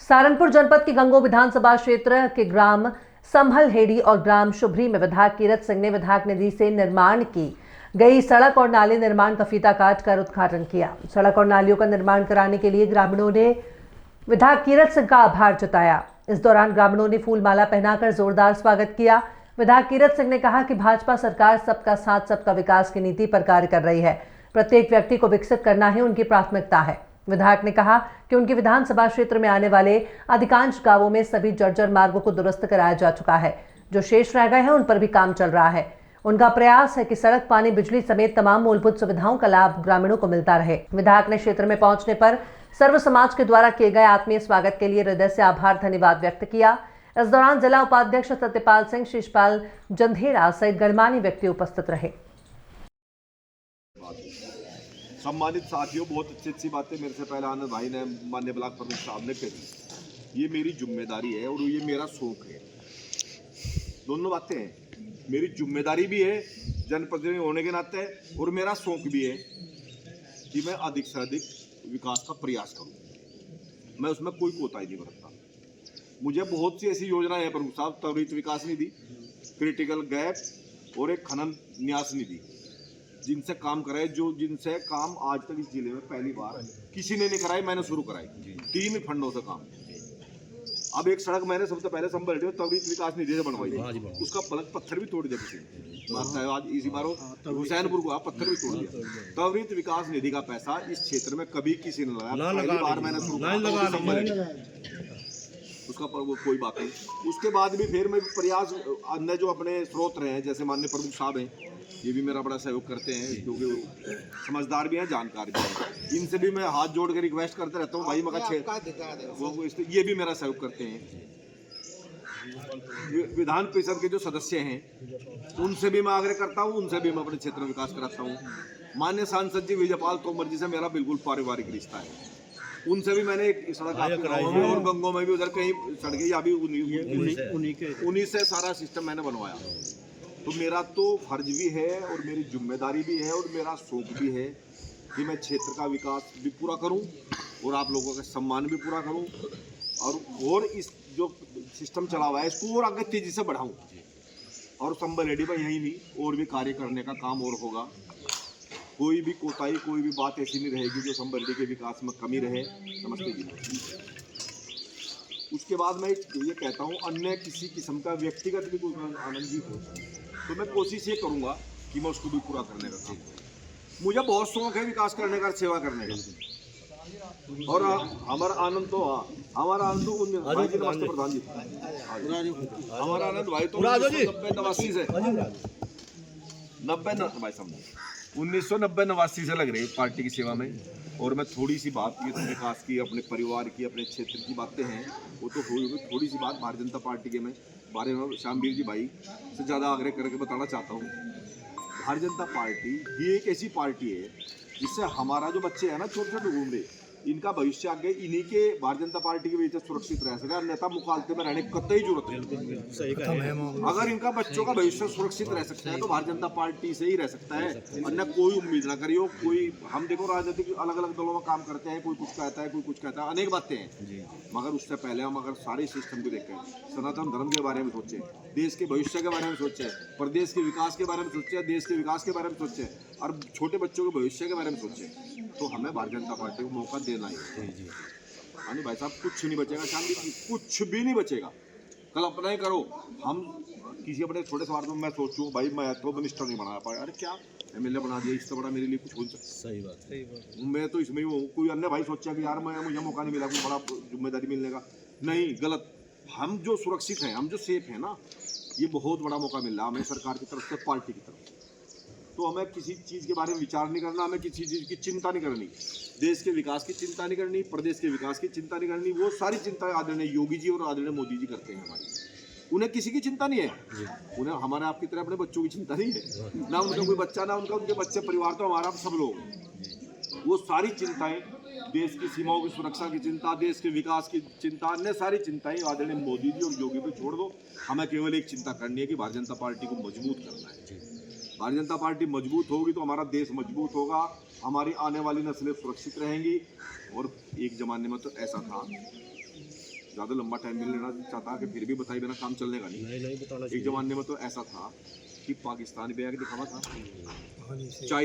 सहारनपुर जनपद के गंगो विधानसभा क्षेत्र के ग्राम संभलहेड़ी और ग्राम शुभरी में विधायक कीरत सिंह ने विधायक निधि से निर्माण की गई सड़क और नाले निर्माण का फीता काट कर उद्घाटन किया। सड़क और नालियों का निर्माण कराने के लिए ग्रामीणों ने विधायक कीरत सिंह का आभार जताया। इस दौरान ग्रामीणों ने फूल माला पहनाकर जोरदार स्वागत किया। विधायक कीरत सिंह ने कहा कि भाजपा सरकार सबका साथ सबका विकास की नीति पर कार्य कर रही है। प्रत्येक व्यक्ति को विकसित करना ही उनकी प्राथमिकता है। विधायक ने कहा कि उनके विधानसभा क्षेत्र में आने वाले अधिकांश गांवों में सभी जर्जर मार्गों को दुरुस्त कराया जा चुका है। जो शेष रह गए हैं उन पर भी काम चल रहा है। उनका प्रयास है कि सड़क, पानी, बिजली समेत तमाम मूलभूत सुविधाओं का लाभ ग्रामीणों को मिलता रहे। विधायक ने क्षेत्र में पहुंचने पर सर्व समाज के द्वारा किए गए आत्मीय स्वागत के लिए हृदय से आभार धन्यवाद व्यक्त किया। इस दौरान जिला उपाध्यक्ष सत्यपाल सिंह, शीशपाल जंधेड़ा सहित गणमान्य व्यक्ति उपस्थित रहे। सम्मानित साथियों, बहुत अच्छी बातें मेरे से पहले आनंद भाई ने, माननीय ब्लॉक प्रमुख साहब ने कही। ये मेरी जिम्मेदारी है और ये मेरा शौक है। दोनों बातें हैं, मेरी जिम्मेदारी भी है जनप्रतिनिधि होने के नाते और मेरा शौक भी है कि मैं अधिक से अधिक विकास का प्रयास करूं। मैं उसमें कोई कोताही नहीं बरतता। मुझे बहुत सी ऐसी योजनाएं हैं प्रमुख साहब, त्वरित विकास निधि, क्रिटिकल गैप और एक खनन न्यास निधि, जिनसे काम कराए, जिनसे काम आज तक इस जिले में पहली बार किसी ने नहीं कराई, मैंने शुरू कराई। 3 फंडों से काम। अब एक सड़क मैंने सबसे पहले संभल त्वरित विकास निधि से बनवाई, उसका पलक पत्थर भी तोड़ दिया किसी ने। आज इसी बार हुसैनपुर को पत्थर भी तोड़ दिया। त्वरित विकास निधि का पैसा इस क्षेत्र में कभी किसी ने लगाया, पहली बार मैंने शुरू किया। उसका वो कोई बात नहीं। उसके बाद भी फिर मैं प्रयास, अन्य जो अपने स्रोत रहे हैं, जैसे माननीय प्रमुख साहब हैं, ये भी मेरा बड़ा सहयोग करते हैं क्योंकि समझदार भी हैं, जानकार भी हैं। इनसे भी मैं हाथ जोड़ के रिक्वेस्ट करते रहता हूँ, भाई मगर ये भी मेरा सहयोग करते हैं। विधान परिषद के जो सदस्य हैं उनसे भी मैं आग्रह करता हूँ, उनसे भी मैं अपने क्षेत्र में विकास कराता हूँ। माननीय सांसद जी विजयपाल तोमर जी से मेरा बिल्कुल पारिवारिक रिश्ता है। उनसे भी मैंने एक सड़क और गंगों में भी उधर कहीं सड़कें अभी उन्हीं से सारा सिस्टम मैंने बनवाया। तो मेरा तो फर्ज भी है और मेरी जिम्मेदारी भी है और मेरा शौक भी है कि मैं क्षेत्र का विकास भी पूरा करूं और आप लोगों का सम्मान भी पूरा करूं और इस जो सिस्टम चला हुआ है इसको और आगे तेजी से बढ़ाऊं। और संभलहेड़ी में यही नहीं, और भी कार्य करने का काम और होगा। कोई भी कोताही, कोई भी बात ऐसी नहीं रहेगी जो संभलहेड़ी के विकास में कमी रहे। नमस्ते जी। उसके बाद मैं ये कहता हूँ, अन्य किसी किस्म का व्यक्तिगत भी कोई आनंद भी हो तो मैं कोशिश ये करूँगा कि मैं उसको भी पूरा करने का काम करूँ। मुझे बहुत शौक है विकास करने का, सेवा करने का। और हमारा आनंद तो हमारा आनंद तो भाई जी, नमस्ते प्रधान जी। हमारा आनंद भाई तो 1989 से 1990-89 से लग रही है पार्टी की सेवा में। और मैं थोड़ी सी बात की विकास की, अपने परिवार की, अपने क्षेत्र की बातें हैं वो तो हुई, थोड़ी सी बात भारतीय जनता पार्टी के बारे में श्यामवीर जी भाई से ज़्यादा आग्रह करके बताना चाहता हूँ। भारतीय जनता पार्टी ये एक ऐसी पार्टी है जिससे हमारा जो बच्चे हैं ना, छोटे छोटे घूम रहे, इनका भविष्य आगे इन्हीं के भारतीय जनता पार्टी के वजह से सुरक्षित रह सके। अन्यथा मुखालते में रहने की कतई जरूरत नहीं। अगर इनका बच्चों का भविष्य सुरक्षित रह सकता है तो भारतीय जनता पार्टी से ही रह सकता है। अन्य कोई उम्मीद ना करियो। कोई, हम देखो राजनीतिक अलग अलग दलों में काम करते हैं, कोई कुछ कहता है, कोई कुछ कहता है, अनेक बातें हैं। मगर उससे पहले हम अगर सारे सिस्टम को देखें, सनातन धर्म के बारे में सोचें, देश के भविष्य के बारे में सोचें, प्रदेश के विकास के बारे में सोचें, देश के विकास के बारे में सोचें और छोटे बच्चों के भविष्य के बारे में सोचें, तो हमें भारतीय जनता पार्टी को मौका देना ही है। भाई साहब, कुछ नहीं बचेगा, शांति कुछ भी नहीं बचेगा। कल्पना ही करो, हम किसी अपने छोटे स्वार्थ में मैं सोचूं भाई मैं तो मिनिस्टर नहीं बना पाया, अरे क्या एमएलए बना दिया, इससे बड़ा मेरे लिए कुछ हो सकता। सही बात। मैं तो इसमें हूँ। कोई अन्य भाई सोचा कि यार मुझे मौका नहीं मिला, कोई बड़ा जिम्मेदारी मिलने का, नहीं, गलत। हम जो सुरक्षित हैं, हम जो सेफ हैं ना, ये बहुत बड़ा मौका मिल रहा है हमें सरकार की तरफ से, पार्टी की तरफ। तो हमें किसी चीज़ के बारे में विचार नहीं करना, हमें किसी चीज़ की चिंता नहीं करनी, देश के विकास की चिंता नहीं करनी, प्रदेश के विकास की चिंता नहीं करनी। वो सारी चिंता आदरणीय योगी जी और आदरणीय मोदी जी करते हैं हमारी। उन्हें किसी की चिंता नहीं है। उन्हें हमारे आपकी तरह अपने बच्चों की चिंता नहीं है, ना उनका कोई बच्चा, ना उनके बच्चे, परिवार तो हमारा सब लोग। वो सारी चिंताएं, देश की सीमाओं की सुरक्षा की चिंता, देश के विकास की चिंता, अन्य सारी चिंताएं आदरणीय मोदी जी और योगी पे छोड़ दो। हमें केवल एक चिंता करनी है कि भारतीय जनता पार्टी को मजबूत करना है। भारतीय जनता पार्टी मजबूत होगी तो हमारा देश मजबूत होगा, हमारी आने वाली नस्लें सुरक्षित रहेंगी। और एक ज़माने में तो ऐसा था ज़्यादा लंबा टाइम मिल लेना चाहता कि फिर भी बताए बिना काम चलने का नहीं। नहीं बताना एक ज़माने में तो ऐसा था कि पाकिस्तान भी आके दिखावा था, चाहिए। चाइना